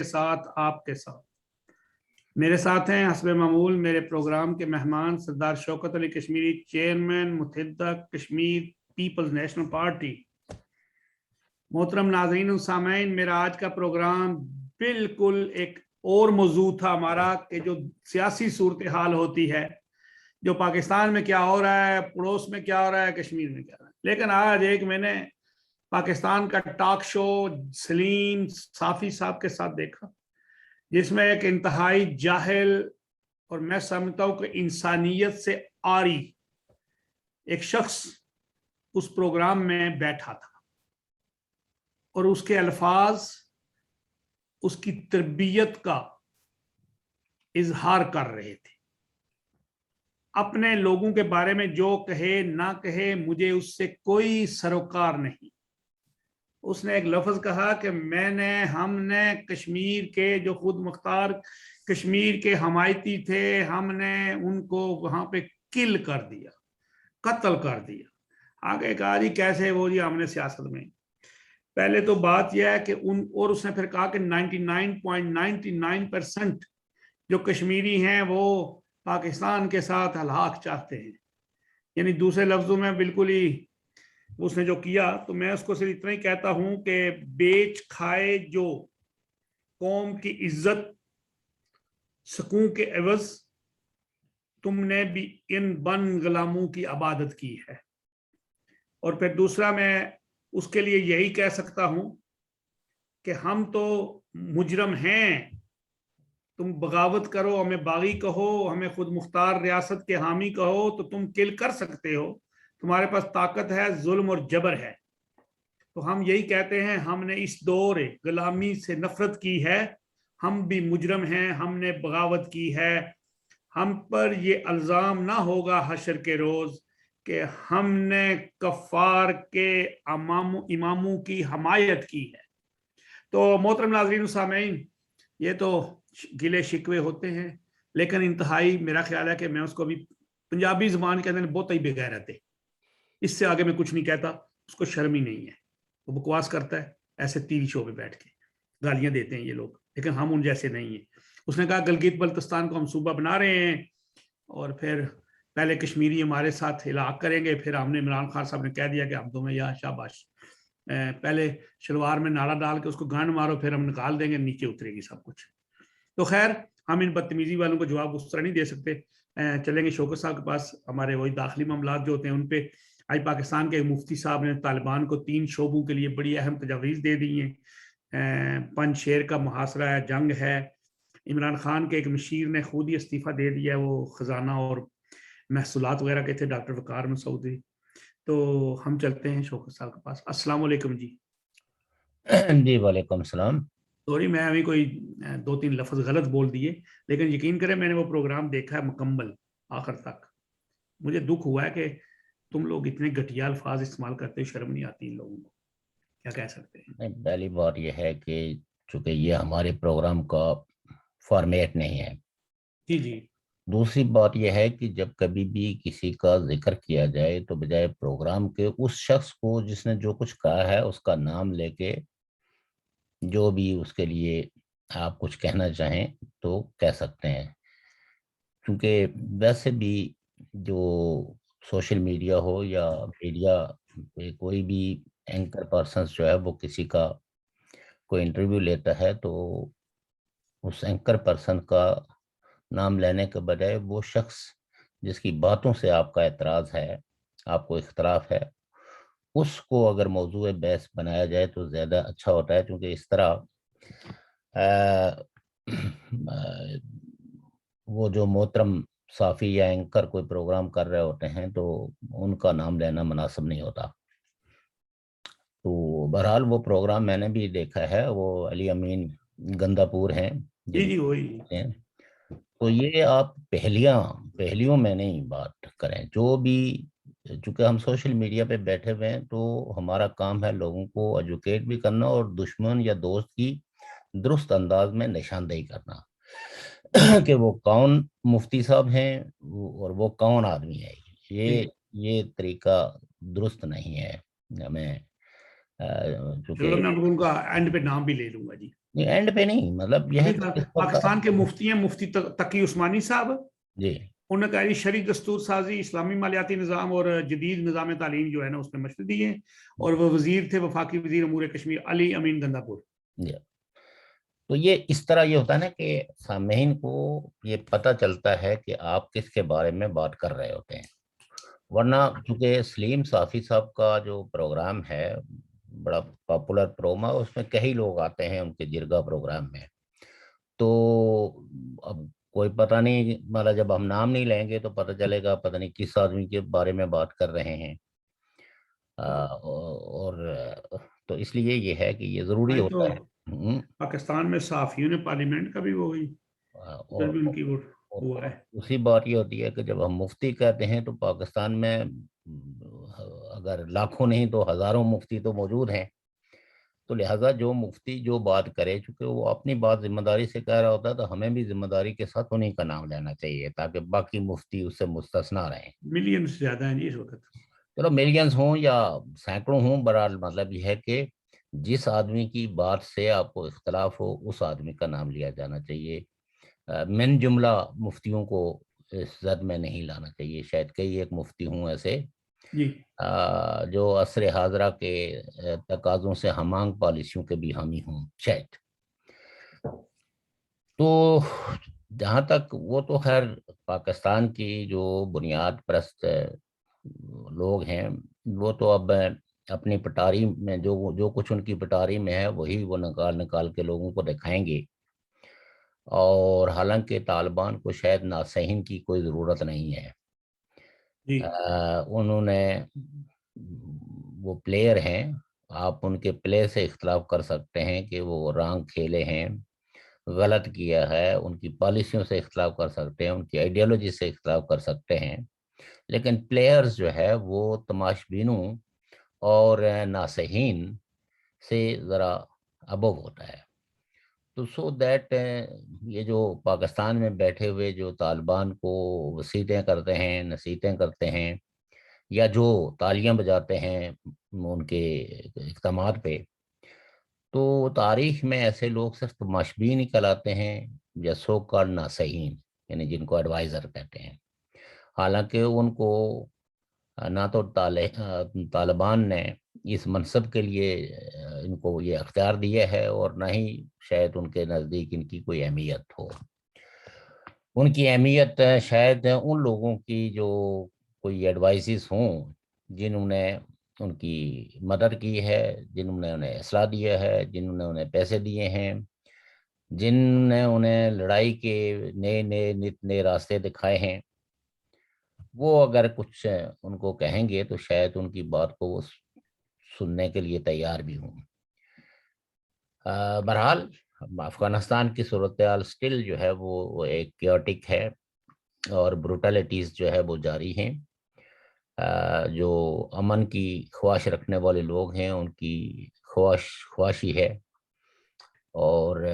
ساتھ آپ کے ساتھ میرے ساتھ ہیں حسب معمول میرے پروگرام کے مہمان سردار شوکت علی کشمیری، چیئرمین متحدہ کشمیر پیپلز نیشنل پارٹی۔ محترم ناظرین و سامعین، میرا آج کا پروگرام بالکل ایک اور موضوع تھا ہمارا کہ جو سیاسی صورتحال ہوتی ہے، جو پاکستان میں کیا ہو رہا ہے، پڑوس میں کیا ہو رہا ہے، کشمیر میں کیا ہو رہا ہے۔ لیکن آج ایک میں نے پاکستان کا ٹاک شو سلیم صافی صاحب کے ساتھ دیکھا، جس میں ایک انتہائی جاہل اور میں سمجھتا ہوں کہ انسانیت سے عاری ایک شخص اس پروگرام میں بیٹھا تھا اور اس کے الفاظ اس کی تربیت کا اظہار کر رہے تھے۔ اپنے لوگوں کے بارے میں جو کہے نہ کہے، مجھے اس سے کوئی سروکار نہیں۔ اس نے ایک لفظ کہا کہ ہم نے کشمیر کے جو خود مختار کشمیر کے حمایتی تھے، ہم نے ان کو وہاں پہ کل کر دیا، قتل کر دیا۔ آگے کہا جی کیسے وہ جی ہم نے سیاست میں، پہلے تو بات یہ ہے کہ اور اس نے پھر کہا کہ 99.99% جو کشمیری ہیں وہ پاکستان کے ساتھ ہلاک چاہتے ہیں۔ یعنی دوسرے لفظوں میں بالکل ہی اس نے جو کیا، تو میں اس کو صرف اتنا ہی کہتا ہوں کہ بیچ کھائے جو قوم کی عزت سکون کے عوض تم نے بھی ان بن غلاموں کی عبادت کی ہے۔ اور پھر دوسرا میں اس کے لیے یہی کہہ سکتا ہوں کہ ہم تو مجرم ہیں، تم بغاوت کرو، ہمیں باغی کہو، ہمیں خود مختار ریاست کے حامی کہو تو تم کل کر سکتے ہو، تمہارے پاس طاقت ہے، ظلم اور جبر ہے۔ تو ہم یہی کہتے ہیں، ہم نے اس دور غلامی سے نفرت کی ہے، ہم بھی مجرم ہیں، ہم نے بغاوت کی ہے۔ ہم پر یہ الزام نہ ہوگا حشر کے روز کہ ہم نے کفار کے اماموں کی حمایت کی ہے۔ تو محترم ناظرین و سامعین، یہ تو گلے شکوے ہوتے ہیں، لیکن انتہائی میرا خیال ہے کہ میں اس کو بھی پنجابی زبان کے اندر بہت ہی بے غیرت ہے، اس سے آگے میں کچھ نہیں کہتا، اس کو شرم ہی نہیں ہے، وہ بکواس کرتا ہے ایسے ٹی وی شو پہ بیٹھ کے، گالیاں دیتے ہیں یہ لوگ، لیکن ہم ان جیسے نہیں ہیں۔ اس نے کہا گلگت بلتستان کو ہم صوبہ بنا رہے ہیں اور پھر پہلے کشمیری ہمارے ساتھ ہلاک کریں گے، پھر ہم نے عمران خان صاحب نے کہہ دیا کہ ہم تمہیں یا شاباش، پہلے شلوار میں ناڑا ڈال کے اس کو گانڈ مارو، پھر ہم نکال دیں گے، نیچے اترے گی سب کچھ۔ تو خیر، ہم ان بدتمیزی والوں کو جواب اس طرح نہیں دے سکتے۔ چلیں گے شوکت صاحب کے پاس، ہمارے وہی داخلی معاملات جو ہوتے ہیں ان پہ۔ آج پاکستان کے مفتی صاحب نے طالبان کو 3 شعبوں کے لیے بڑی اہم تجاویز دے دی ہیں۔ پنج شیر کا محاصرہ ہے، جنگ ہے، عمران خان کے ایک مشیر نے خود ہی استعفیٰ دے دیا ہے، وہ خزانہ اور محصولات وغیرہ کے تھے، ڈاکٹر وقار مسعودی۔ تو ہم چلتے ہیں شوکت صاحب کے پاس۔ السلام علیکم جی۔ جی وعلیکم السلام۔ سوری، میں ابھی کوئی 2-3 لفظ غلط بول دیے، لیکن یقین کریں میں نے وہ پروگرام دیکھا ہے مکمل آخر تک۔ مجھے دکھ ہوا ہے کہ تم لوگ اتنے گھٹیا الفاظ استعمال کرتے، شرم نہیں آتی ان لوگوں کو، کیا کہہ سکتے ہیں۔ پہلی بات یہ ہے کہ چونکہ یہ ہمارے پروگرام کا فارمیٹ نہیں ہے۔ جی جی۔ دوسری بات یہ ہے کہ جب کبھی بھی کسی کا ذکر کیا جائے تو بجائے پروگرام کے اس شخص کو جس نے جو کچھ کہا ہے اس کا نام لے کے جو بھی اس کے لیے آپ کچھ کہنا چاہیں تو کہہ سکتے ہیں، کیونکہ ویسے بھی جو سوشل میڈیا ہو یا میڈیا پہ کوئی بھی اینکر پرسنس جو ہے وہ کسی کا کوئی انٹرویو لیتا ہے تو اس اینکر پرسن کا نام لینے کے بجائے وہ شخص جس کی باتوں سے آپ کا اعتراض ہے، آپ کو اختلاف ہے، اس کو اگر موضوع بحث بنایا جائے تو زیادہ اچھا ہوتا ہے، کیونکہ اس طرح وہ جو محترم صافی یا اینکر کوئی پروگرام کر رہے ہوتے ہیں تو ان کا نام لینا مناسب نہیں ہوتا۔ تو بہرحال وہ پروگرام میں نے بھی دیکھا ہے، وہ علی امین گندہ پور ہیں جی جی وہی۔ تو یہ آپ پہلیوں میں نہیں بات کریں، جو بھی، چونکہ ہم سوشل میڈیا پہ بیٹھے ہوئے ہیں تو ہمارا کام ہے لوگوں کو ایجوکیٹ بھی کرنا اور دشمن یا دوست کی درست انداز میں نشاندہی کرنا کہ وہ کون مفتی صاحب ہیں اور وہ کون آدمی ہے۔ یہ طریقہ درست نہیں ہے ہمیں، چلو میں ان کا اینڈ پہ نام بھی لے لوں گا جی۔ اینڈ پہ نہیں، مطلب یہ ہے کہ اس وقت پاکستان کے مفتی ہیں مفتی تقی عثمانی صاحب، جی انہوں نے کہا جی شرعی دستور سازی، اسلامی مالیاتی نظام اور جدید نظام تعلیم جو ہے نا اس میں مشورے دیے، اور وہ وزیر تھے وفاقی وزیر امور کشمیر علی امین گندہ پور. جی. تو یہ اس طرح یہ ہوتا ہے نا کہ سامعین کو یہ پتہ چلتا ہے کہ آپ کس کے بارے میں بات کر رہے ہوتے ہیں. ورنہ چونکہ سلیم صافی صاحب کا جو پروگرام ہے بڑا پاپولر پروگرام، اس میں کئی لوگ آتے ہیں ان کے جرگہ پروگرام میں، تو اب کوئی پتہ نہیں، مطلب جب ہم نام نہیں لیں گے تو پتہ چلے گا پتہ نہیں کس آدمی کے بارے میں بات کر رہے ہیں. اور تو اس لیے یہ ہے کہ یہ ضروری تو ہوتا ہے. پاکستان میں صحافیوں نے پارلیمنٹ کا بھی وہ ہوئی، ادھر اور بھی ان کی ووٹ ہوا ہے. اسی بات یہ ہوتی ہے کہ جب ہم مفتی کہتے ہیں تو پاکستان میں اگر لاکھوں نہیں تو ہزاروں مفتی تو موجود ہیں، تو لہٰذا جو مفتی جو بات کرے، چونکہ وہ اپنی بات ذمہ داری سے کہہ رہا ہوتا ہے، تو ہمیں بھی ذمہ داری کے ساتھ انہیں کا نام لینا چاہیے تاکہ باقی مفتی اس سے مستثنا رہیں. ملین سے زیادہ ہیں جی اس وقت. چلو ملینز ہوں یا سینکڑوں ہوں، بہرحال مطلب یہ ہے کہ جس آدمی کی بات سے آپ کو اختلاف ہو اس آدمی کا نام لیا جانا چاہیے. من جملہ مفتیوں کو اس زد میں نہیں لانا چاہیے. شاید کئی ایک مفتی ہوں ایسے جی جو عصر حاضرہ کے تقاضوں سے ہمانگ پالیسیوں کے بھی حامی ہوں شاید. تو جہاں تک وہ تو خیر پاکستان کی جو بنیاد پرست لوگ ہیں وہ تو اب اپنی پٹاری میں جو کچھ ان کی پٹاری میں ہے وہی وہ نکال کے لوگوں کو دکھائیں گے. اور حالانکہ طالبان کو شاید ناصحین کی کوئی ضرورت نہیں ہے. جی انہوں نے وہ پلیئر ہیں، آپ ان کے پلے سے اختلاف کر سکتے ہیں کہ وہ رانگ کھیلے ہیں، غلط کیا ہے، ان کی پالیسیوں سے اختلاف کر سکتے ہیں، ان کی آئیڈیالوجی سے اختلاف کر سکتے ہیں، لیکن پلیئرز جو ہے وہ تماشبینوں اور ناصحین سے ذرا ابو ہوتا ہے. تو سو دیٹ یہ جو پاکستان میں بیٹھے ہوئے جو طالبان کو وسیعتیں کرتے ہیں، نصیحتیں کرتے ہیں، یا جو تالیاں بجاتے ہیں ان کے اقدامات پہ، تو تاریخ میں ایسے لوگ صرف تماشبین ہی کہلاتے ہیں یا سو کال ناصحین، یعنی جن کو ایڈوائزر کہتے ہیں. حالانکہ ان کو نہ تو طالبان نے اس منصب کے لیے ان کو یہ اختیار دیا ہے اور نہ ہی شاید ان کے نزدیک ان کی کوئی اہمیت ہو. ان کی اہمیت شاید ان لوگوں کی جو کوئی ایڈوائزز ہوں جنہوں نے ان کی مدد کی ہے، جنہوں نے انہیں اصلاح دیا ہے، جنہوں نے انہیں پیسے دیے ہیں، جن نے انہیں لڑائی کے نئے نئے نت نئے راستے دکھائے ہیں، وہ اگر کچھ ان کو کہیں گے تو شاید ان کی بات کو وہ سننے کے لیے تیار بھی ہوں. بہرحال افغانستان کی صورتحال سٹل جو ہے وہ ایک کیوٹک ہے اور بروٹیلٹیز جو ہے وہ جاری ہیں. جو امن کی خواہش رکھنے والے لوگ ہیں ان کی خواہشی ہے. اور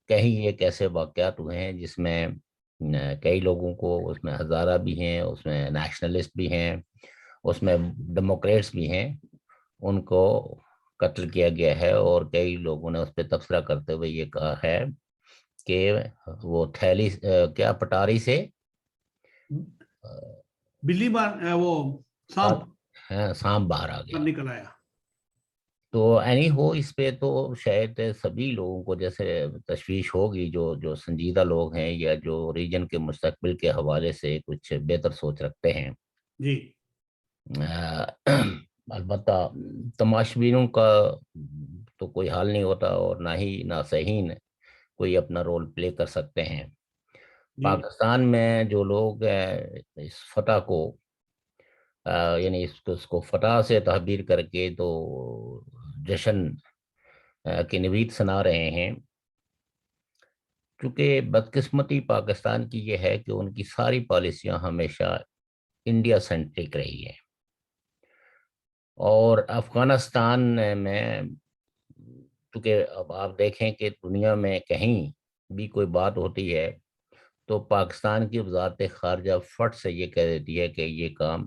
کہیں ایک ایسے واقعات ہوئے ہیں جس میں کئی لوگوں کو، اس میں ہزارہ بھی ہیں، اس میں نیشنلسٹ بھی ہیں، اس میں ڈیموکریٹس بھی ہیں، ان کو قتل کیا گیا ہے. اور کئی لوگوں نے اس پہ تبصرہ کرتے ہوئے یہ کہا ہے کہ وہ تھیلی کیا پٹاری سے بلی بار وہ سانپ باہر آ گیا. نکل آیا. تو اینی ہو اس پہ تو شاید سبھی لوگوں کو جیسے تشویش ہوگی جو سنجیدہ لوگ ہیں یا جو ریجن کے مستقبل کے حوالے سے کچھ بہتر سوچ رکھتے ہیں. جی البتہ تماشبینوں کا تو کوئی حال نہیں ہوتا اور نہ ہی ناصحین کوئی اپنا رول پلے کر سکتے ہیں. جی پاکستان میں جو لوگ اس فتح کو یعنی اس کو فتح سے تعبیر کر کے تو جشن کی نوید سنا رہے ہیں، کیونکہ بدقسمتی پاکستان کی یہ ہے کہ ان کی ساری پالیسیاں ہمیشہ انڈیا سینٹرک رہی ہے. اور افغانستان میں کیونکہ اب آپ دیکھیں کہ دنیا میں کہیں بھی کوئی بات ہوتی ہے تو پاکستان کی وزارت خارجہ فٹ سے یہ کہہ دیتی ہے کہ یہ کام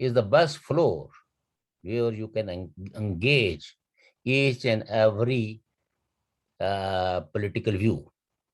is the best floor where you can engage each and every political view.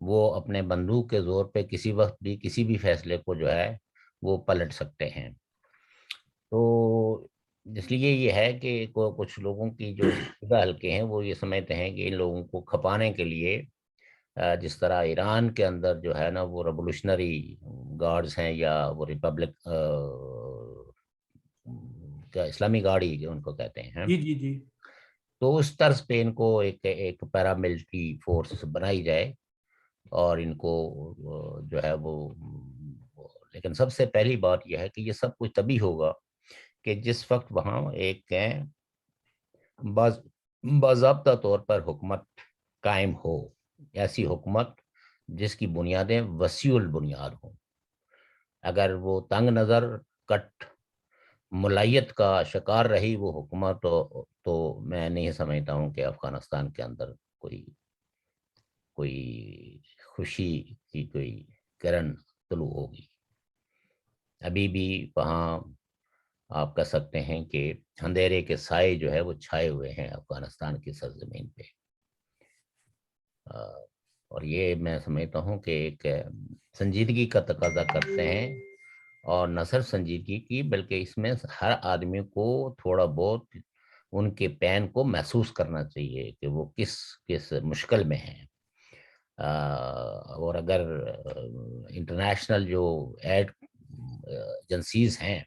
وہ اپنے بندوق کے زور پہ کسی وقت بھی کسی بھی فیصلے کو جو ہے وہ پلٹ سکتے ہیں. تو اس لیے یہ ہے کہ کچھ لوگوں کی جو زیادہ ہلکے ہیں وہ یہ سمجھتے ہیں کہ ان لوگوں کو کھپانے کے لیے جس طرح ایران کے اندر جو ہے نا وہ ریولیوشنری گارڈز ہیں یا وہ ریپبلک کیا اسلامی گارڈ ہی ان کو کہتے ہیں، جی جی جی. تو اس طرز پہ ان کو ایک پیراملٹری فورس بنائی جائے اور ان کو جو ہے وہ لیکن سب سے پہلی بات یہ ہے کہ یہ سب کچھ تبھی ہوگا کہ جس وقت وہاں ایک باضابطہ طور پر حکومت قائم ہو، ایسی حکومت جس کی بنیادیں وسیع البنیاد ہوں. اگر وہ تنگ نظر کٹ ملائیت کا شکار رہی وہ حکومت تو میں نہیں سمجھتا ہوں کہ افغانستان کے اندر کوئی خوشی کی کوئی کرن طلوع ہوگی. ابھی بھی وہاں آپ کہہ سکتے ہیں کہ اندھیرے کے سائے جو ہے وہ چھائے ہوئے ہیں افغانستان کی سرزمین پہ. اور یہ میں سمجھتا ہوں کہ ایک سنجیدگی کا تقاضا کرتے ہیں، اور نہ صرف سنجیدگی کی بلکہ اس میں ہر آدمی کو تھوڑا بہت ان کے پین کو محسوس کرنا چاہیے کہ وہ کس مشکل میں ہیں. اور اگر انٹرنیشنل جو ایڈ ایجنسیز ہیں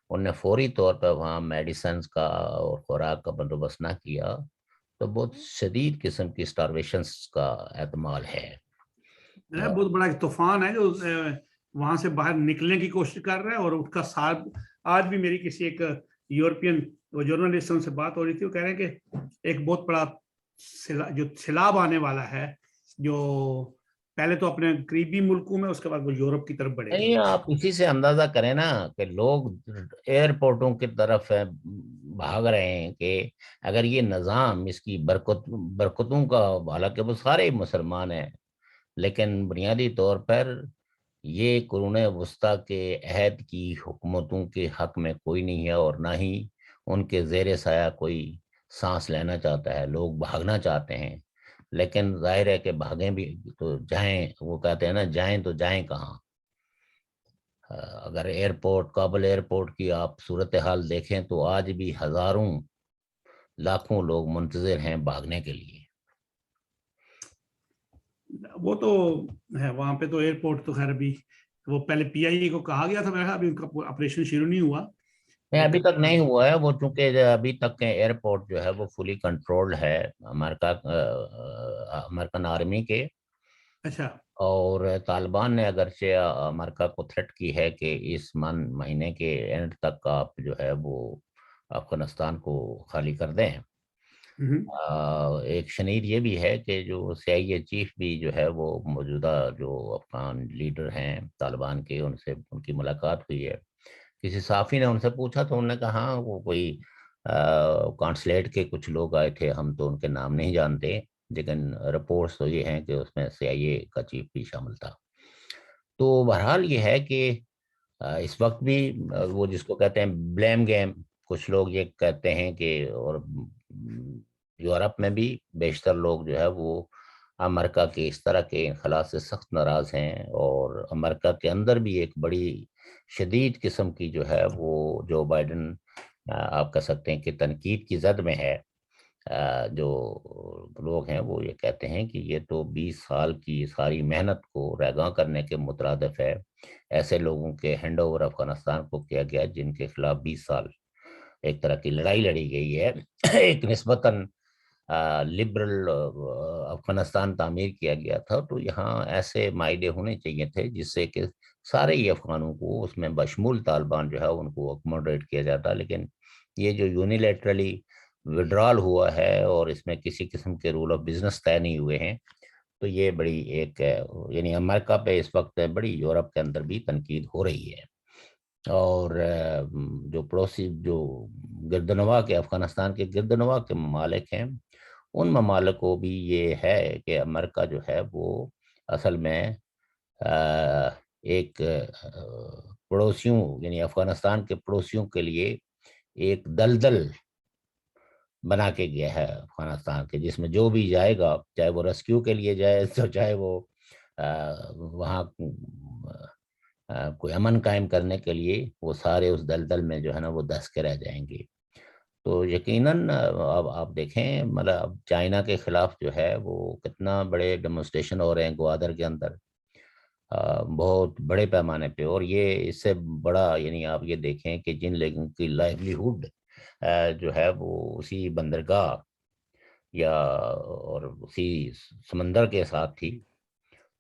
ان نے فوری طور پر وہاں میڈیسنز کا اور خوراک کا بندوبست نہ کیا تو بہت شدید قسم کی اسٹارویشنز کا احتمال ہے. بہت بڑا ایک طوفان ہے جو وہاں سے باہر نکلنے کی کوشش کر رہا ہے. اور اس کا ساتھ آج بھی میری کسی ایک یورپین جرنلسٹ سے بات ہو رہی تھی، وہ کہہ رہے ہیں کہ ایک بہت بڑا جو سیلاب آنے والا ہے جو پہلے تو اپنے قریبی ملکوں میں، اس کے بعد وہ یورپ کی طرف بڑھے گا. نہیں، آپ اسی سے اندازہ کریں نا کہ لوگ ایئرپورٹوں کی طرف بھاگ رہے ہیں کہ اگر یہ نظام اس کی برکتوں کا، حالانکہ وہ سارے مسلمان ہیں لیکن بنیادی طور پر یہ قرون وسطیٰ کے عہد کی حکومتوں کے حق میں کوئی نہیں ہے، اور نہ ہی ان کے زیر سایہ کوئی سانس لینا چاہتا ہے. لوگ بھاگنا چاہتے ہیں لیکن ظاہر ہے کہ بھاگیں بھی تو جائیں، وہ کہتے ہیں نا جائیں تو جائیں کہاں. اگر کابل ایئرپورٹ کی آپ صورتحال دیکھیں تو آج بھی ہزاروں لاکھوں لوگ منتظر ہیں بھاگنے کے لیے. وہ تو ہے وہاں پہ تو ایئرپورٹ تو خیر ابھی وہ پہلے پی آئی اے کو کہا گیا تھا، میرا ابھی ان کا آپریشن شروع نہیں ہوا. ابھی تک نہیں ہوا ہے وہ، چونکہ ابھی تک ایئرپورٹ جو ہے وہ فلی کنٹرولڈ ہے امریکن آرمی کے. اچھا. اور طالبان نے اگرچہ امریکہ کو تھریٹ کی ہے کہ اس مہینے کے اینڈ تک آپ جو ہے وہ افغانستان کو خالی کر دیں. ایک شنید یہ بھی ہے کہ جو سی آئی اے چیف بھی جو ہے وہ موجودہ جو افغان لیڈر ہیں طالبان کے، ان کی ملاقات ہوئی ہے. کسی صحافی نے ان سے پوچھا تو انہوں نے کہا ہاں وہ کوئی کانسلیٹ کے کچھ لوگ آئے تھے، ہم تو ان کے نام نہیں جانتے، لیکن رپورٹس تو یہ ہیں کہ اس میں سی آئی اے کا چیف بھی شامل تھا. تو بہرحال یہ ہے کہ اس وقت بھی وہ جس کو کہتے ہیں بلیم گیم، کچھ لوگ یہ کہتے ہیں کہ، اور یورپ میں بھی بیشتر لوگ جو ہے وہ امریکہ کے اس طرح کے انخلا سے سخت ناراض ہیں، اور امریکہ کے اندر بھی ایک بڑی شدید قسم کی جو ہے وہ جو بائیڈن آپ کہہ سکتے ہیں کہ تنقید کی زد میں ہے. جو لوگ ہیں وہ یہ کہتے ہیں کہ یہ تو 20 سال کی ساری محنت کو ریگاں کرنے کے مترادف ہے. ایسے لوگوں کے ہینڈ اوور افغانستان کو کیا گیا جن کے خلاف 20 سال ایک طرح کی لڑائی لڑی گئی ہے. ایک نسبتاً لبرل افغانستان تعمیر کیا گیا تھا، تو یہاں ایسے معاہدے ہونے چاہیے تھے جس سے کہ سارے ہی افغانوں کو، اس میں بشمول طالبان جو ہے ان کو اکوموڈیٹ کیا جاتا. لیکن یہ جو یونیلیٹرلی وڈرال ہوا ہے اور اس میں کسی قسم کے رول آف بزنس طے نہیں ہوئے ہیں، تو یہ بڑی ایک یعنی امریکہ پہ اس وقت بڑی یورپ کے اندر بھی تنقید ہو رہی ہے. اور جو پڑوسی جو گردنوا کے افغانستان کے گردنوا کے ممالک ہیں، ان ممالک کو بھی یہ ہے کہ امریکہ جو ہے وہ اصل میں ایک پڑوسیوں یعنی افغانستان کے پڑوسیوں کے لیے ایک دلدل بنا کے گیا ہے افغانستان کے، جس میں جو بھی جائے گا چاہے وہ ریسکیو کے لیے جائے تو چاہے وہ وہاں کوئی امن قائم کرنے کے لیے وہ سارے اس دلدل میں جو ہے نا وہ دس کے رہ جائیں گے. تو یقیناً اب آپ دیکھیں مطلب اب چائنا کے خلاف جو ہے وہ کتنا بڑے ڈیمونسٹریشن ہو رہے ہیں گوادر کے اندر بہت بڑے پیمانے پہ. اور یہ اس سے بڑا یعنی آپ یہ دیکھیں کہ جن لوگوں کی لائیولیہوڈ جو ہے وہ اسی بندرگاہ یا اور اسی سمندر کے ساتھ تھی,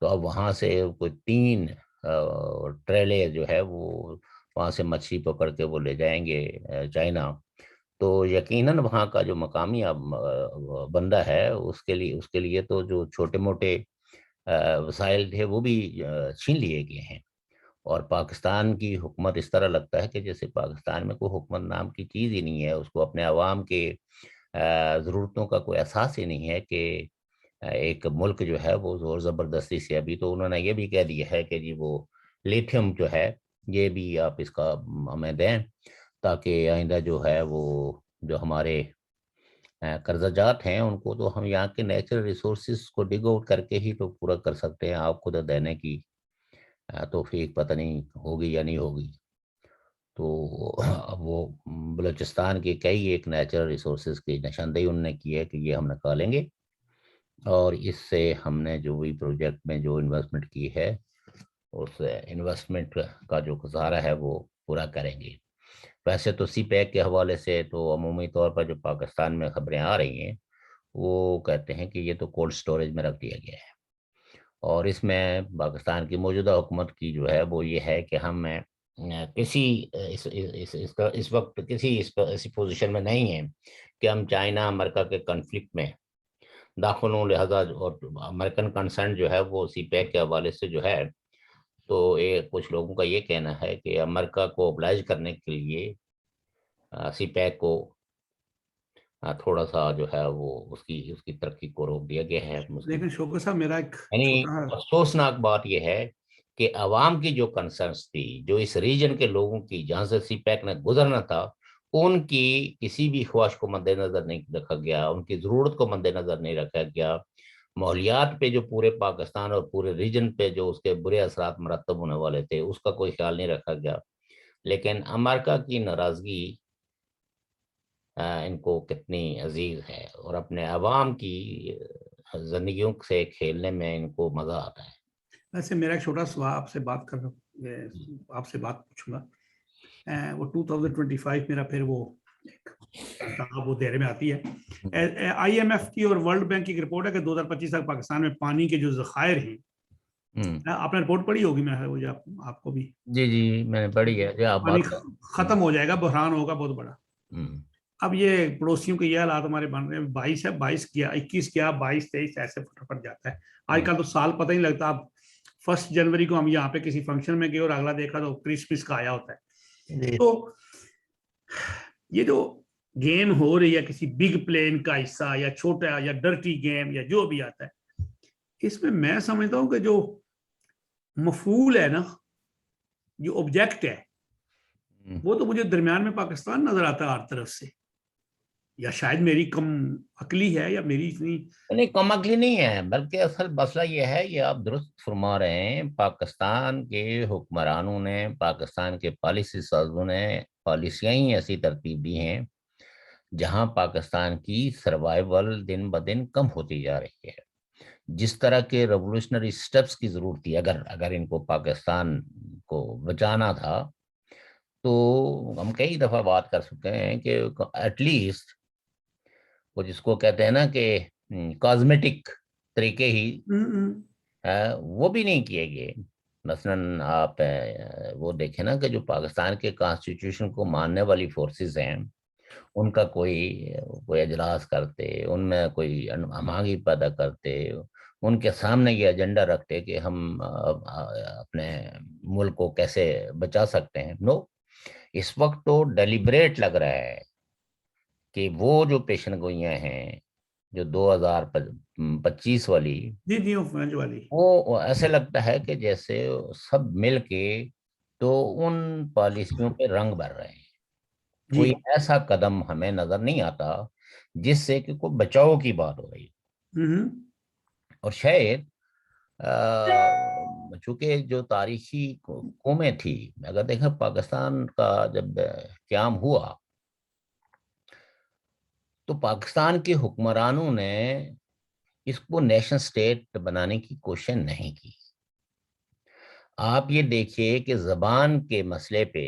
تو اب وہاں سے کوئی 3 ٹریلے جو ہے وہ وہاں سے مچھلی پکڑ کے وہ لے جائیں گے چائنا. تو یقیناً وہاں کا جو مقامی بندہ ہے اس کے لیے تو جو چھوٹے موٹے وسائل تھے وہ بھی چھین لیے گئے ہیں. اور پاکستان کی حکومت اس طرح لگتا ہے کہ جیسے پاکستان میں کوئی حکومت نام کی چیز ہی نہیں ہے, اس کو اپنے عوام کے ضرورتوں کا کوئی احساس ہی نہیں ہے کہ ایک ملک جو ہے وہ زور زبردستی سے, ابھی تو انہوں نے یہ بھی کہہ دیا ہے کہ جی وہ لیتھیم جو ہے یہ بھی آپ اس کا ہمیں دیں تاکہ آئندہ جو ہے وہ جو ہمارے قرضہ جات ہیں ان کو تو ہم یہاں کے نیچرل ریسورسز کو ڈگ آؤٹ کر کے ہی تو پورا کر سکتے ہیں. آپ خود دینے کی توفیق پتہ نہیں ہوگی یا نہیں ہوگی. تو اب وہ بلوچستان کے کئی ایک نیچرل ریسورسز کی نشاندہی انہوں نے کی ہے کہ یہ ہم نکالیں گے اور اس سے ہم نے جو بھی پروجیکٹ میں جو انویسٹمنٹ کی ہے اس انویسٹمنٹ کا جو گزارا ہے وہ پورا کریں گے. ویسے تو سی پیک کے حوالے سے تو عمومی طور پر جو پاکستان میں خبریں آ رہی ہیں وہ کہتے ہیں کہ یہ تو کولڈ سٹوریج میں رکھ دیا گیا ہے, اور اس میں پاکستان کی موجودہ حکومت کی جو ہے وہ یہ ہے کہ ہم کسی اس وقت کسی ایسی پوزیشن میں نہیں ہیں کہ ہم چائنا امریکہ کے کنفلکٹ میں داخل ہوں, لہذا اور امریکن کنسرن جو ہے وہ سی پیک کے حوالے سے جو ہے تو کچھ لوگوں کا یہ کہنا ہے کہ امریکہ کو oblige کرنے کے لیے سی پیک کو تھوڑا سا جو ہے وہ اس کی ترقی کو روک دیا گیا ہے. لیکن شوکت صاحب میرا ایک یعنی چھوٹا افسوسناک بات یہ ہے کہ عوام کی جو کنسرنس تھی, جو اس ریجن کے لوگوں کی جہاں سے سی پیک نے گزرنا تھا, ان کی کسی بھی خواہش کو مد نظر نہیں رکھا گیا, ان کی ضرورت کو مد نظر نہیں رکھا گیا. ماحولیات پہ جو پورے پاکستان اور پورے ریجن پہ جو اس کے برے اثرات مرتب ہونے والے تھے اس کا کوئی خیال نہیں رکھا گیا. لیکن امریکہ کی ناراضگی ان کو کتنی عزیز ہے اور اپنے عوام کی زندگیوں سے کھیلنے میں ان کو مزہ آتا ہے. ویسے میرا ایک چھوٹا سوال آپ سے بات کر رہا آپ سے بات پوچھوں گا. وہ 2025 میرا پھر وہ کتاب وہ دائرے میں آتی ہے. آئی ایم ایف کی اور ورلڈ بینک کی رپورٹ ہے کہ 2025 تک پاکستان میں پانی کے جو ذخائر ہیں, آپ نے رپورٹ پڑھی ہوگی میں وہ آپ کو بھی, جی جی میں نے پڑھی ہے. پانی ختم ہو جائے گا, بحران ہوگا بہت بڑا. اب یہ پڑوسیوں کے یہ حالات ہمارے بن رہے ہیں, 22 ہے 22 کیا 21 کیا 22 23 ایسے پھٹ جاتا ہے. آج کل تو سال پتہ نہیں لگتا. اب 1 جنوری کو ہم یہاں پہ کسی فنکشن میں گئے اور اگلا دیکھا تو کرسمس کا آیا ہوتا ہے. تو یہ جو گیم ہو رہی ہے کسی بگ پلین کا حصہ یا چھوٹا یا ڈرٹی گیم یا جو بھی آتا ہے, اس میں سمجھتا ہوں کہ جو مفعول ہے نا, جو آبجیکٹ ہے وہ تو مجھے درمیان میں پاکستان نظر آتا ہے ہر طرف سے. یا شاید میری کم عقلی ہے یا میری اتنی نہیں کم عقلی نہیں ہے, بلکہ اصل مسئلہ یہ ہے, یہ آپ درست فرما رہے ہیں, پاکستان کے حکمرانوں نے, پاکستان کے پالیسی سازوں نے پالیسیاں ہی ایسی ترتیب دی ہیں جہاں پاکستان کی سروائیول دن بدن کم ہوتی جا رہی ہے. جس طرح کے ریولوشنری سٹیپس کی ضرورت تھی اگر ان کو پاکستان کو بچانا تھا, تو ہم کئی دفعہ بات کر چکے ہیں کہ ایٹ لیسٹ وہ جس کو کہتے ہیں نا کہ کازمیٹک طریقے ہی وہ بھی نہیں کیے گئے. مثلاً آپ وہ دیکھیں نا کہ جو پاکستان کے کانسٹیٹیوشن کو ماننے والی فورسز ہیں ان کا کوئی اجلاس کرتے, ان میں کوئی ہم آہنگی پیدا کرتے, ان کے سامنے یہ ایجنڈا رکھتے کہ ہم اپنے ملک کو کیسے بچا سکتے ہیں. نو, اس وقت تو ڈیلیبریٹ لگ رہا ہے کہ وہ جو پیشن گوئیاں ہیں جو 2025 والی, جی والی, وہ ایسے لگتا ہے کہ جیسے سب مل کے تو ان پالیسیوں پہ رنگ بھر رہے ہیں. کوئی ایسا قدم ہمیں نظر نہیں آتا جس سے کہ کوئی بچاؤ کی بات ہو رہی. اور شاید چونکہ جو تاریخی قومیں تھی، اگر دیکھیں پاکستان کا جب قیام ہوا تو پاکستان کے حکمرانوں نے اس کو نیشن سٹیٹ بنانے کی کوشش نہیں کی۔ آپ یہ دیکھیے کہ زبان کے مسئلے پہ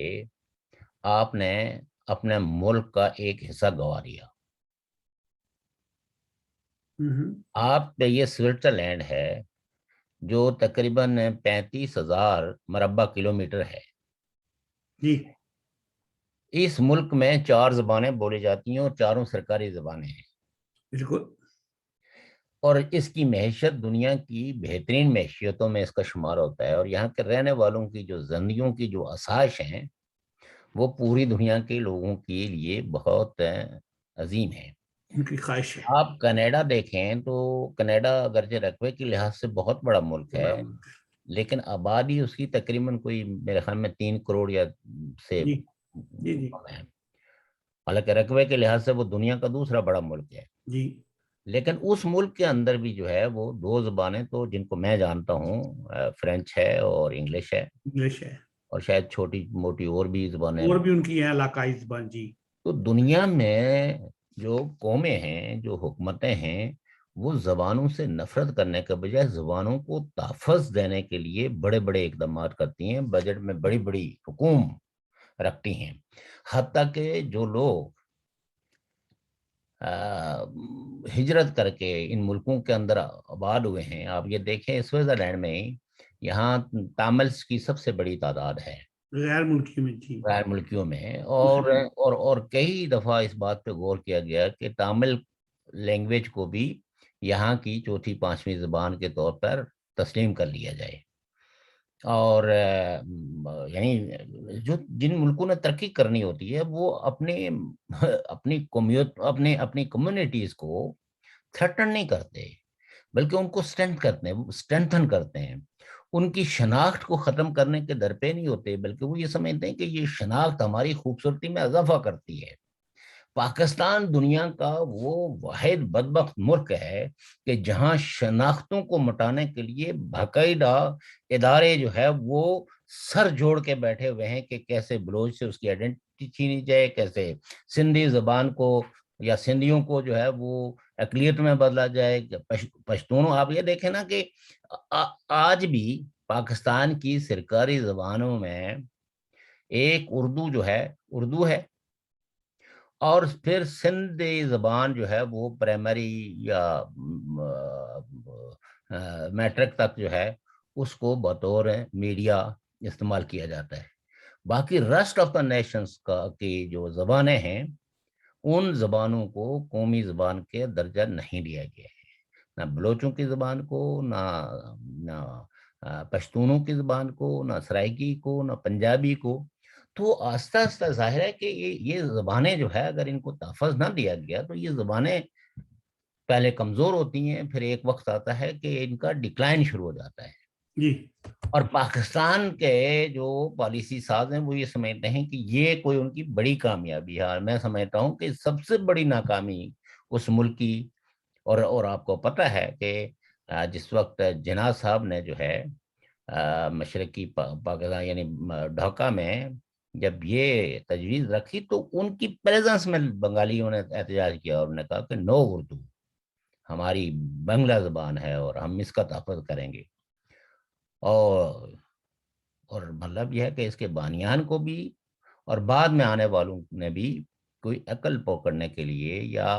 آپ نے اپنے ملک کا ایک حصہ گنوا دیا۔ آپ پہ یہ سوئٹزرلینڈ ہے جو تقریباً 35,000 مربع کلومیٹر ہے، جی اس ملک میں 4 زبانیں بولی جاتی ہیں اور 4 سرکاری زبانیں ہیں، بالکل، اور اس کی معیشت دنیا کی بہترین معیشتوں میں اس کا شمار ہوتا ہے، اور یہاں کے رہنے والوں کی جو زندگیوں کی جو آسائش ہیں وہ پوری دنیا کے لوگوں کے لیے بہت عظیم ہیں۔ ان کی خواہش ہے۔ آپ کینیڈا دیکھیں تو کینیڈا اگرچہ رقبے کے لحاظ سے بہت بڑا ملک ہے، بڑا ملک ہے۔ لیکن آبادی اس کی تقریباً کوئی میرے خیال میں 3 کروڑ یا سے جی جی جی کم ہے، حالانکہ رقبے کے لحاظ سے وہ دنیا کا دوسرا بڑا ملک ہے۔ جی لیکن اس ملک کے اندر بھی جو ہے وہ 2 زبانیں تو جن کو میں جانتا ہوں، فرینچ ہے اور انگلش ہے، انگلش ہے، اور شاید چھوٹی موٹی اور بھی زبانیں۔ اور بھی ان کی ہے علاقائی زبان۔ جی تو دنیا میں جو قومیں ہیں، جو حکومتیں ہیں، وہ زبانوں سے نفرت کرنے کے بجائے زبانوں کو تحفظ دینے کے لیے بڑے بڑے اقدامات کرتی ہیں، بجٹ میں بڑی بڑی حکوم رکھتی ہیں۔ حتیٰ کہ جو لوگ ہجرت کر کے ان ملکوں کے اندر آباد ہوئے ہیں، آپ یہ دیکھیں سوئٹزرلینڈ میں یہاں تاملس کی سب سے بڑی تعداد ہے غیر ملکی میں۔ جی غیر ملکیوں میں، دوسرے ملک۔ اور کئی دفعہ اس بات پہ غور کیا گیا کہ تامل لینگویج کو بھی یہاں کی چوتھی پانچویں زبان کے طور پر تسلیم کر لیا جائے، اور یعنی جو جن ملکوں نے ترقی کرنی ہوتی ہے وہ اپنی کمیونٹیز کو تھریٹن نہیں کرتے، بلکہ ان کو اسٹرینتھن کرتے ہیں، ان کی شناخت کو ختم کرنے کے در پہ نہیں ہوتے، بلکہ وہ یہ سمجھتے ہیں کہ یہ شناخت ہماری خوبصورتی میں اضافہ کرتی ہے۔ پاکستان دنیا کا وہ واحد بدبخت ملک ہے کہ جہاں شناختوں کو مٹانے کے لیے باقاعدہ ادارے جو ہے وہ سر جوڑ کے بیٹھے ہوئے ہیں کہ کیسے بلوچ سے اس کی آئیڈینٹی چھینی جائے، کیسے سندھی زبان کو یا سندھیوں کو جو ہے وہ اقلیت میں بدلا جائے، پشتونوں۔ آپ یہ دیکھیں نا کہ آج بھی پاکستان کی سرکاری زبانوں میں ایک اردو جو ہے اردو ہے، اور پھر سندھی زبان جو ہے وہ پرائمری یا میٹرک تک جو ہے اس کو بطور میڈیا استعمال کیا جاتا ہے۔ باقی ریسٹ آف دا نیشنز کی جو زبانیں ہیں ان زبانوں کو قومی زبان کے درجہ نہیں دیا گیا ہے، نہ بلوچوں کی زبان کو، نہ پشتونوں کی زبان کو، نہ سرائکی کو، نہ پنجابی کو۔ تو آہستہ آہستہ ظاہر ہے کہ یہ زبانیں جو ہے اگر ان کو تحفظ نہ دیا گیا تو یہ زبانیں پہلے کمزور ہوتی ہیں، پھر ایک وقت آتا ہے کہ ان کا ڈکلائن شروع ہو جاتا ہے۔ جی اور پاکستان کے جو پالیسی ساز ہیں وہ یہ سمجھتے ہیں کہ یہ کوئی ان کی بڑی کامیابی ہے، اور میں سمجھتا ہوں کہ سب سے بڑی ناکامی اس ملک کی، اور آپ کو پتہ ہے کہ جس وقت جناح صاحب نے جو ہے مشرقی پاکستان یعنی ڈھاکہ میں جب یہ تجویز رکھی تو ان کی پریزنس میں بنگالیوں نے احتجاج کیا اور نے کہا کہ نو اردو، ہماری بنگلہ زبان ہے اور ہم اس کا تحفظ کریں گے۔ اور مطلب یہ ہے کہ اس کے بانیان کو بھی اور بعد میں آنے والوں نے بھی کوئی عقل پکڑنے کے لیے یا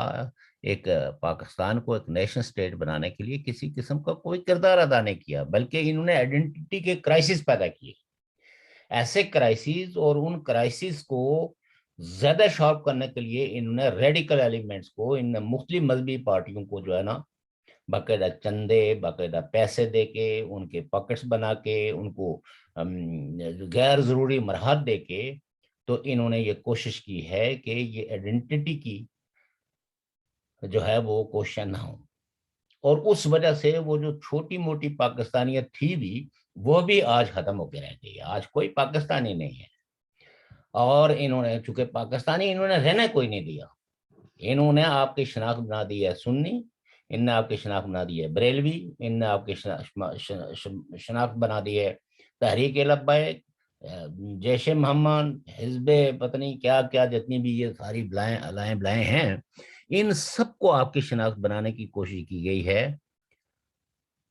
ایک پاکستان کو ایک نیشن سٹیٹ بنانے کے لیے کسی قسم کا کوئی کردار ادا نہیں کیا، بلکہ انہوں نے آئیڈینٹی کے کرائسس پیدا کیے، ایسے کرائسس، اور ان کرائسس کو زیادہ شارپ کرنے کے لیے انہوں نے ریڈیکل ایلیمنٹس کو، ان مختلف مذہبی پارٹیوں کو جو ہے نا باقاعدہ چندے، باقاعدہ پیسے دے کے، ان کے پاکٹس بنا کے، ان کو غیر ضروری مرحت دے کے، تو انہوں نے یہ کوشش کی ہے کہ یہ آئیڈینٹی کی جو ہے وہ کوششیں نہ ہوں، اور اس وجہ سے وہ جو چھوٹی موٹی پاکستانیت تھی بھی وہ بھی آج ختم ہو کے رہ گئی ہے، آج کوئی پاکستانی نہیں ہے۔ اور انہوں نے چونکہ پاکستانی انہوں نے رہنے کوئی نہیں دیا، انہوں نے آپ کی شناخت بنا دی ہے سنی، ان نے آپ کی شناخت بنا دی ہے بریلوی، ان نے آپ کی شناخت بنا دی ہے تحریک لبیک، جیش محمد، حزب پتہ نہیں کیا کیا، جتنی بھی یہ ساری بلائیں ہیں، ان سب کو آپ کی شناخت بنانے کی کوشش کی گئی ہے.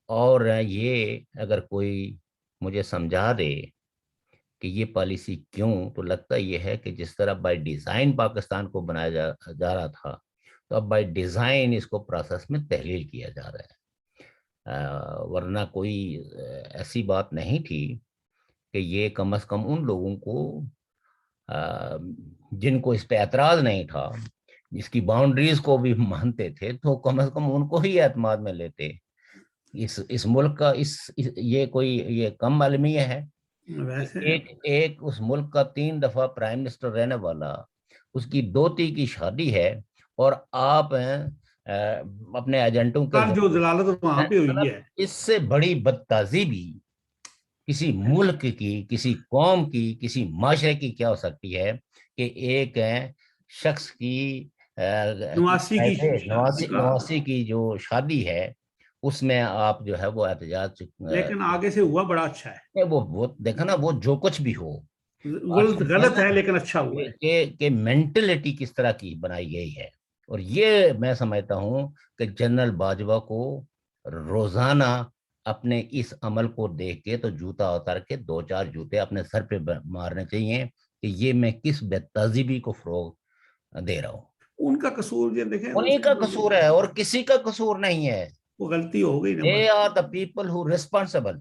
اور یہ اگر کوئی مجھے سمجھا دے کہ یہ پالیسی کیوں، تو لگتا یہ ہے کہ جس طرح بائی ڈیزائن پاکستان کو بنایا جا رہا تھا، تو اب بائی ڈیزائن اس کو پروسیس میں تحلیل کیا جا رہا ہے. ورنہ کوئی ایسی بات نہیں تھی کہ یہ کم از کم ان لوگوں کو جن کو اس پہ اعتراض نہیں تھا، جس کی باؤنڈریز کو بھی مانتے تھے، تو کم از کم ان کو ہی اعتماد میں لیتے. اس ملک کا یہ کم المیہ ہے. ویسے ایک اس ملک کا 3 دفعہ پرائم منسٹر رہنے والا، اس کی دوتی کی شادی ہے، اور آپ اپنے ایجنٹوں کے جو ضلالت وہاں پہ ہوئی ہے، اس سے بڑی بدتہذیبی کسی ملک کی، کسی قوم کی، کسی معاشرے کی کیا ہو سکتی ہے کہ ایک شخص کی نواسی کی جو شادی ہے، اس میں آپ جو ہے وہ احتجاج. لیکن آگے سے ہوا بڑا اچھا ہے. وہ دیکھا نا، وہ جو کچھ بھی ہو غلط ہے لیکن اچھا ہوا ہے کہ مینٹلٹی کس طرح کی بنائی گئی ہے. اور یہ میں سمجھتا ہوں کہ جنرل باجوہ کو روزانہ اپنے اس عمل کو دیکھ کے تو جوتا اتار کے 2-4 جوتے اپنے سر پہ مارنے چاہیے کہ یہ میں کس بے تہذیبی کو فروغ دے رہا ہوں. ان کا قصور یہ دیکھیں، انہیں کا قصور ہے اور کسی کا قصور نہیں ہے. وہ غلطی ہو گئی نا. They are the people who responsible.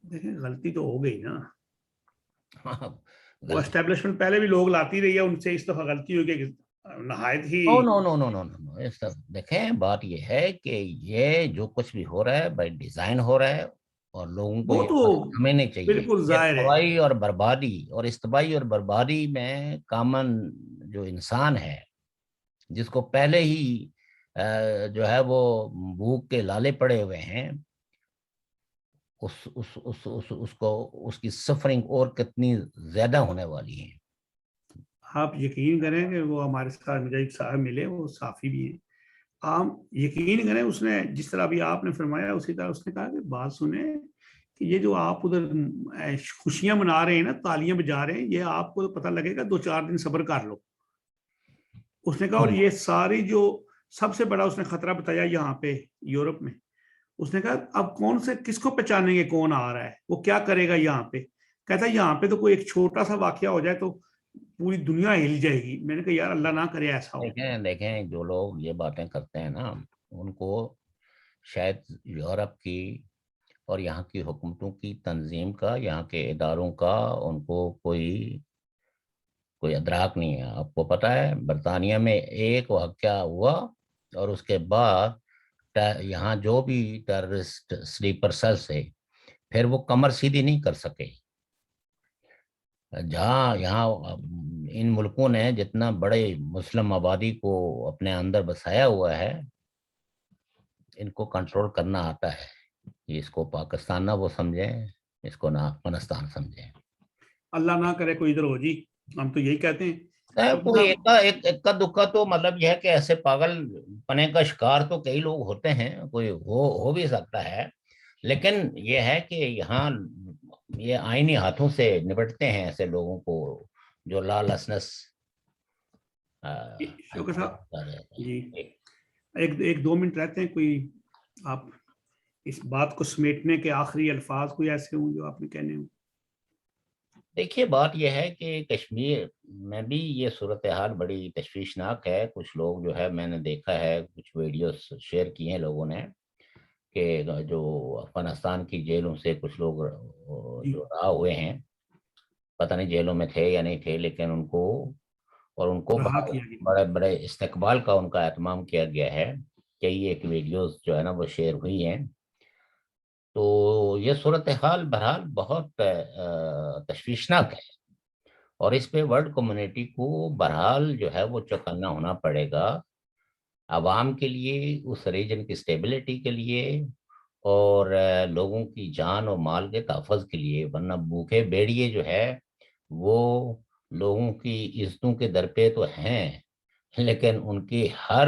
دیکھیں غلطی تو ہو گئی نا. وہ اسٹیبلشمنٹ پہلے بھی لوگ لاتی رہی ہے، ان سے اس دفعہ غلطی ہوئی کہ نہایت ہی نو. دیکھیں بات یہ ہے کہ یہ جو کچھ بھی ہو رہا ہے بائی ڈیزائن ہو رہا ہے، اور لوگوں کو وہ یہ تو سمجھنا چاہیے بالکل ظاہر ہے. تباہی اور بربادی میں کامن جو انسان ہے، جس کو پہلے ہی جو ہے وہ بھوک کے لالے پڑے ہوئے ہیں، اس کی سفرنگ اور کتنی زیادہ ہونے والی ہے. آپ یقین کریں کہ وہ ہمارے ساتھ مجاہد صاحب ملے، وہ صافی بھی ہیں. آپ یقین کریں، اس نے جس طرح بھی آپ نے فرمایا اسی طرح اس نے کہا کہ بات سنیں کہ یہ جو آپ ادھر خوشیاں منا رہے ہیں نا، تالیاں بجا رہے ہیں، یہ آپ کو پتہ لگے گا 2-4 دن صبر کر لو. اس نے کہا اور یہ ساری جو سب سے بڑا اس نے خطرہ بتایا یہاں پہ یورپ میں، اس نے کہا اب کون سے کس کو پہچانیں گے کون آ رہا ہے، وہ کیا کرے گا یہاں پہ. کہتا ہے یہاں پہ تو کوئی ایک چھوٹا سا واقعہ ہو جائے تو پوری دنیا ہل جائے گی. میں نے کہا یار اللہ نہ کرے ایسا ہو. دیکھیں جو لوگ یہ باتیں کرتے ہیں نا، ان کو شاید یورپ کی اور یہاں کی حکومتوں کی تنظیم کا، یہاں کے اداروں کا ان کو کوئی ادراک نہیں ہے. آپ کو پتا ہے برطانیہ میں ایک واقعہ ہوا اور اس کے بعد یہاں جو بھی ٹیررسٹ سلیپر سیلز ہے، پھر وہ کمر سیدھی نہیں کر سکے. جہاں یہاں ان ملکوں نے جتنا بڑے مسلم آبادی کو اپنے اندر بسایا ہوا ہے، ان کو کنٹرول کرنا آتا ہے. اس کو پاکستان نہ وہ سمجھیں، اس کو نہ افغانستان سمجھیں. اللہ نہ کرے کوئی ادھر ہو جی، ہم تو یہی کہتے ہیں. کوئی ایک کا دکھا تو مطلب یہ ہے کہ ایسے پاگل پنے کا شکار تو کئی لوگ ہوتے ہیں، کوئی ہو بھی سکتا ہے، لیکن یہ ہے کہ یہاں یہ آئینی ہاتھوں سے نپٹتے ہیں ایسے لوگوں کو جو لالسنس. شوکر صاحب جی 1-2 منٹ رہتے ہیں، کوئی آپ اس بات کو سمیٹنے کے آخری الفاظ کوئی ایسے ہوں جو آپ نے کہنے ہوں؟ دیکھیے بات یہ ہے کہ کشمیر میں بھی یہ صورتحال بڑی تشویشناک ہے. کچھ لوگ جو ہے میں نے دیکھا ہے، کچھ ویڈیوز شیئر کیے ہیں لوگوں نے کہ جو افغانستان کی جیلوں سے کچھ لوگ جو رہا ہوئے ہیں، پتہ نہیں جیلوں میں تھے یا نہیں تھے، لیکن ان کو بڑے بڑے استقبال کا ان کا اہتمام کیا گیا ہے. کئی ایک ویڈیوز جو ہے نا وہ شیئر ہوئی ہیں. تو یہ صورتحال بہرحال بہت تشویشناک ہے، اور اس پہ ورلڈ کمیونٹی کو بہرحال جو ہے وہ چوکنا ہونا پڑے گا، عوام کے لیے، اس ریجن کی سٹیبلٹی کے لیے، اور لوگوں کی جان اور مال کے تحفظ کے لیے. ورنہ بھوکے بیڑیے جو ہے وہ لوگوں کی عزتوں کے در پہ تو ہیں، لیکن ان کی ہر